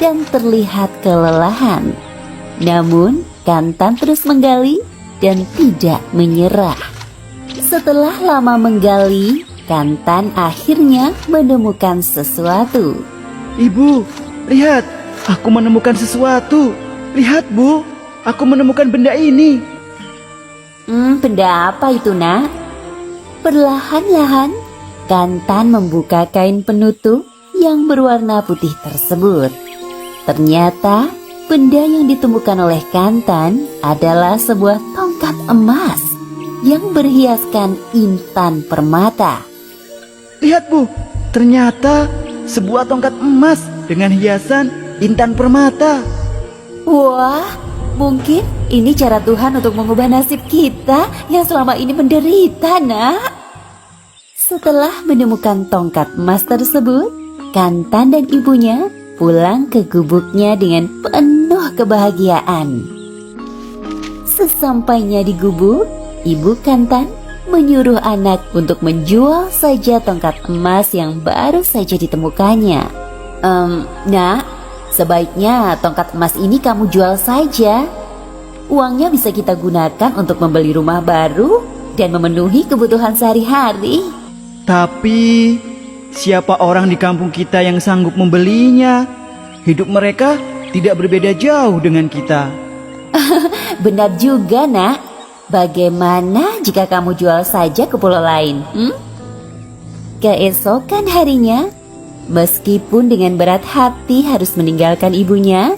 dan terlihat kelelahan. Namun, Kantan terus menggali dan tidak menyerah. Setelah lama menggali, Kantan akhirnya menemukan sesuatu. Ibu, lihat, aku menemukan sesuatu. Lihat, Bu, aku menemukan benda ini. Benda apa itu, Nak? Perlahan-lahan, Kantan membuka kain penutup yang berwarna putih tersebut. Ternyata, benda yang ditemukan oleh Kantan adalah sebuah tongkat emas yang berhiaskan intan permata. Lihat, Bu, ternyata sebuah tongkat emas dengan hiasan intan permata. Wah, mungkin ini cara Tuhan untuk mengubah nasib kita yang selama ini menderita, Nak. Setelah menemukan tongkat emas tersebut, Kantan dan ibunya pulang ke gubuknya dengan penuh kebahagiaan. Sesampainya di gubuk, Ibu Kantan menyuruh anak untuk menjual saja tongkat emas yang baru saja ditemukannya. Nak, sebaiknya tongkat emas ini kamu jual saja. Uangnya bisa kita gunakan untuk membeli rumah baru dan memenuhi kebutuhan sehari-hari. Tapi siapa orang di kampung kita yang sanggup membelinya? Hidup mereka tidak berbeda jauh dengan kita. Benar juga, Nak. Bagaimana jika kamu jual saja ke pulau lain? Keesokan harinya, meskipun dengan berat hati harus meninggalkan ibunya,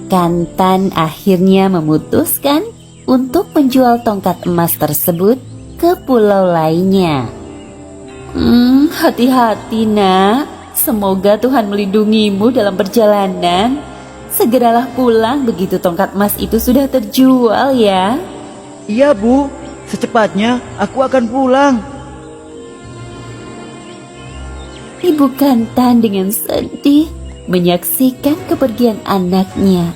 Kantan akhirnya memutuskan untuk menjual tongkat emas tersebut ke pulau lainnya. Hati-hati, Nak. Semoga Tuhan melindungimu dalam perjalanan. Segeralah pulang begitu tongkat emas itu sudah terjual ya. Iya, Bu, secepatnya aku akan pulang. Ibu Kantan dengan sedih menyaksikan kepergian anaknya.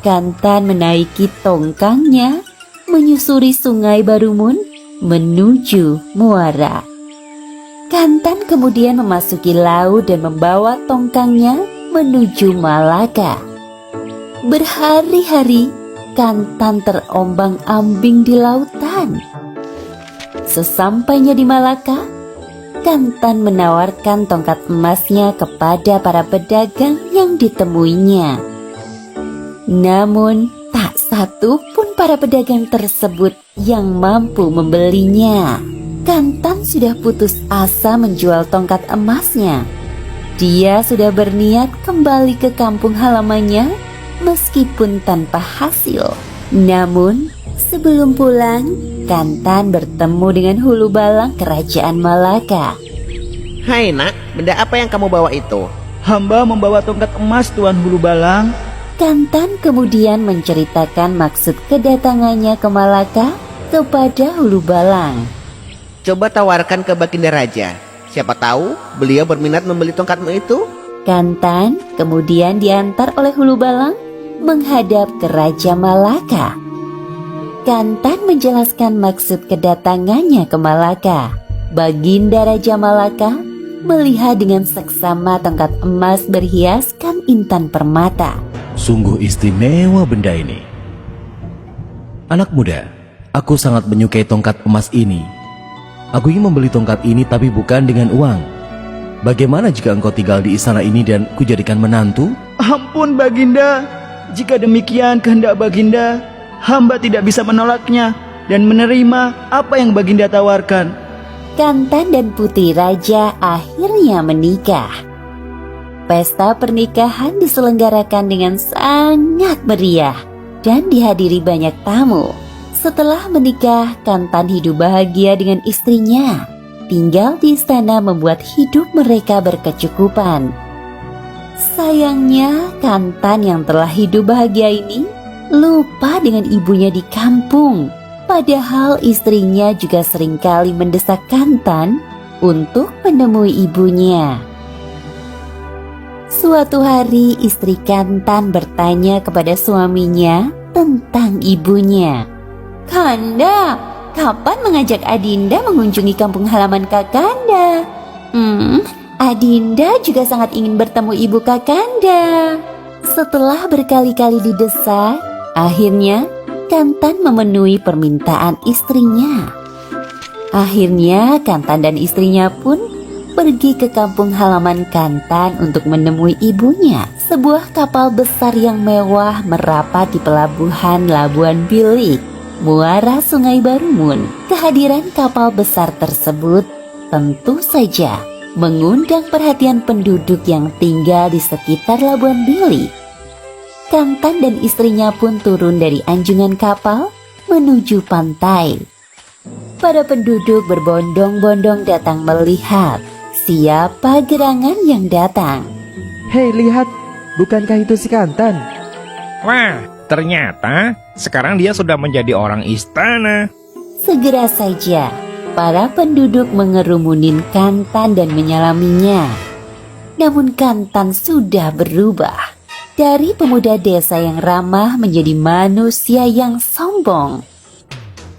Kantan menaiki tongkangnya, menyusuri sungai Barumun menuju muara. Kantan kemudian memasuki laut dan membawa tongkangnya menuju Malaka. Berhari-hari, Kantan terombang-ambing di lautan. Sesampainya di Malaka, Kantan menawarkan tongkat emasnya kepada para pedagang yang ditemuinya. Namun, tak satu pun para pedagang tersebut yang mampu membelinya. Kantan sudah putus asa menjual tongkat emasnya. Dia sudah berniat kembali ke kampung halamannya meskipun tanpa hasil. Namun, sebelum pulang, Kantan bertemu dengan Hulu Balang Kerajaan Malaka. Hai nak, benda apa yang kamu bawa itu? Hamba membawa tongkat emas, Tuan Hulu Balang. Kantan kemudian menceritakan maksud kedatangannya ke Malaka kepada Hulu Balang. Coba tawarkan ke Baginda Raja. Siapa tahu beliau berminat membeli tongkatmu itu. Kantan kemudian diantar oleh Hulu Balang menghadap ke Raja Malaka. Kantan menjelaskan maksud kedatangannya ke Malaka. Baginda Raja Malaka melihat dengan seksama tongkat emas berhiaskan intan permata. Sungguh istimewa benda ini. Anak muda, aku sangat menyukai tongkat emas ini. Aku ingin membeli tongkat ini tapi bukan dengan uang. Bagaimana jika engkau tinggal di istana ini dan kujadikan menantu? Ampun, Baginda. Jika demikian kehendak Baginda, hamba tidak bisa menolaknya dan menerima apa yang Baginda tawarkan. Kantan dan putri raja akhirnya menikah. Pesta pernikahan diselenggarakan dengan sangat meriah dan dihadiri banyak tamu. Setelah menikah, Kantan hidup bahagia dengan istrinya. Tinggal di istana membuat hidup mereka berkecukupan. Sayangnya, Kantan yang telah hidup bahagia ini lupa dengan ibunya di kampung. Padahal istrinya juga seringkali mendesak Kantan untuk menemui ibunya. Suatu hari istri Kantan bertanya kepada suaminya tentang ibunya. "Kanda, kapan mengajak Adinda mengunjungi kampung halaman Kakanda? Adinda juga sangat ingin bertemu ibu Kakanda. Setelah berkali-kali didesak, akhirnya Kantan memenuhi permintaan istrinya. Akhirnya Kantan dan istrinya pun pergi ke kampung halaman Kantan untuk menemui ibunya. Sebuah kapal besar yang mewah merapat di pelabuhan Labuan Bilik, muara Sungai Barumun. Kehadiran kapal besar tersebut tentu saja mengundang perhatian penduduk yang tinggal di sekitar Labuan Bilik. Kantan dan istrinya pun turun dari anjungan kapal menuju pantai. Para penduduk berbondong-bondong datang melihat siapa gerangan yang datang. Hei, lihat, bukankah itu si Kantan? Wah, ternyata sekarang dia sudah menjadi orang istana. Segera saja para penduduk mengerumunin Kantan dan menyalaminya. Namun Kantan sudah berubah dari pemuda desa yang ramah menjadi manusia yang sombong.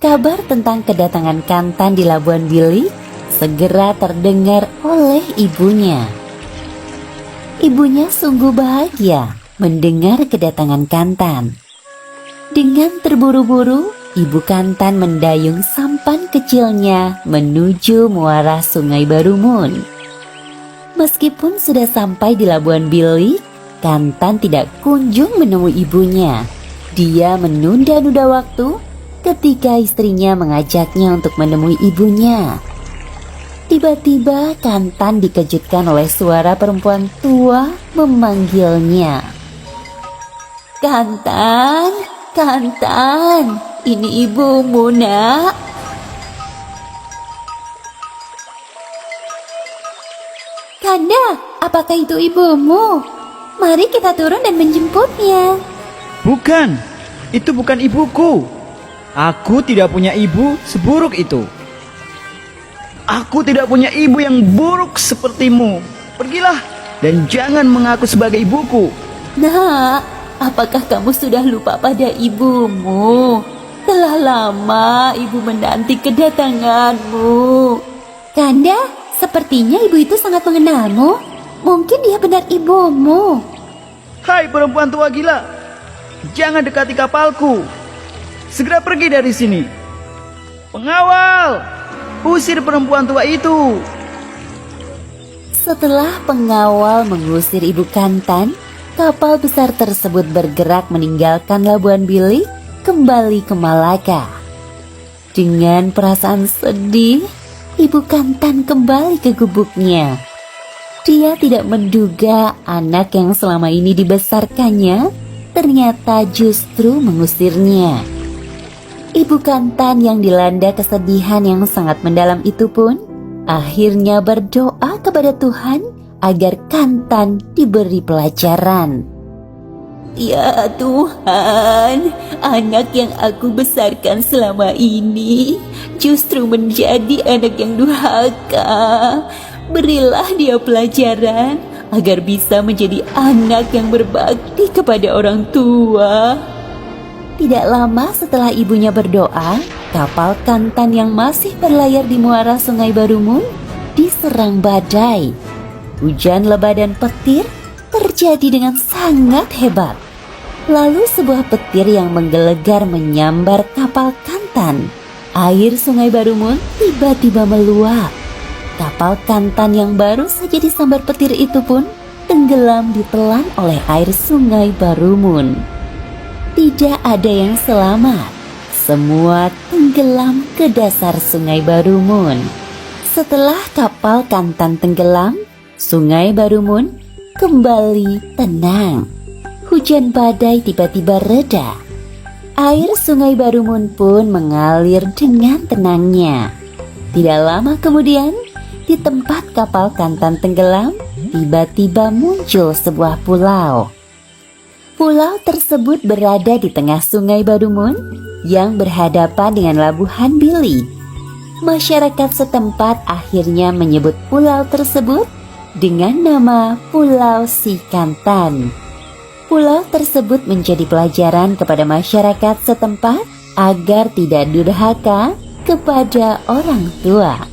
Kabar tentang kedatangan Kantan di Labuan Bilik segera terdengar oleh ibunya. Ibunya sungguh bahagia mendengar kedatangan Kantan. Dengan terburu-buru, ibu Kantan mendayung sampan kecilnya menuju muara Sungai Barumun. Meskipun sudah sampai di Labuan Bilik, Kantan tidak kunjung menemui ibunya. Dia menunda-nunda waktu ketika istrinya mengajaknya untuk menemui ibunya. Tiba-tiba Kantan dikejutkan oleh suara perempuan tua memanggilnya. Kantan, Kantan, ini ibumu, nak. Kanda, apakah itu ibumu? Mari kita turun dan menjemputnya. Bukan, itu bukan ibuku. Aku tidak punya ibu seburuk itu. Aku tidak punya ibu yang buruk sepertimu. Pergilah dan jangan mengaku sebagai ibuku. Nak, apakah kamu sudah lupa pada ibumu? Telah lama ibu menanti kedatanganmu. Kanda, sepertinya ibu itu sangat mengenalmu. Mungkin dia benar ibumu. Hai perempuan tua gila, jangan dekati kapalku. Segera pergi dari sini. Pengawal, usir perempuan tua itu. Setelah pengawal mengusir ibu Kantan, kapal besar tersebut bergerak meninggalkan Labuan Bilik kembali ke Malaka. Dengan perasaan sedih, ibu Kantan kembali ke gubuknya. Dia tidak menduga anak yang selama ini dibesarkannya ternyata justru mengusirnya. Ibu Kantan yang dilanda kesedihan yang sangat mendalam itu pun akhirnya berdoa kepada Tuhan agar Kantan diberi pelajaran. Ya Tuhan, anak yang aku besarkan selama ini justru menjadi anak yang durhaka. Berilah dia pelajaran agar bisa menjadi anak yang berbakti kepada orang tua. Tidak lama setelah ibunya berdoa, kapal Kantan yang masih berlayar di muara Sungai Barumun diserang badai. Hujan lebat dan petir terjadi dengan sangat hebat. Lalu sebuah petir yang menggelegar menyambar kapal Kantan. Air Sungai Barumun tiba-tiba meluap. Kapal Kantan yang baru saja disambar petir itu pun tenggelam ditelan oleh air Sungai Barumun. Tidak ada yang selamat. Semua tenggelam ke dasar Sungai Barumun. Setelah kapal Kantan tenggelam, Sungai Barumun kembali tenang. Hujan badai tiba-tiba reda. Air Sungai Barumun pun mengalir dengan tenangnya. Tidak lama kemudian, di tempat kapal Kantan tenggelam, tiba-tiba muncul sebuah pulau. Pulau tersebut berada di tengah Sungai Barumun yang berhadapan dengan Labuan Bilik. Masyarakat setempat akhirnya menyebut pulau tersebut dengan nama Pulau Sikantan. Pulau tersebut menjadi pelajaran kepada masyarakat setempat agar tidak durhaka kepada orang tua.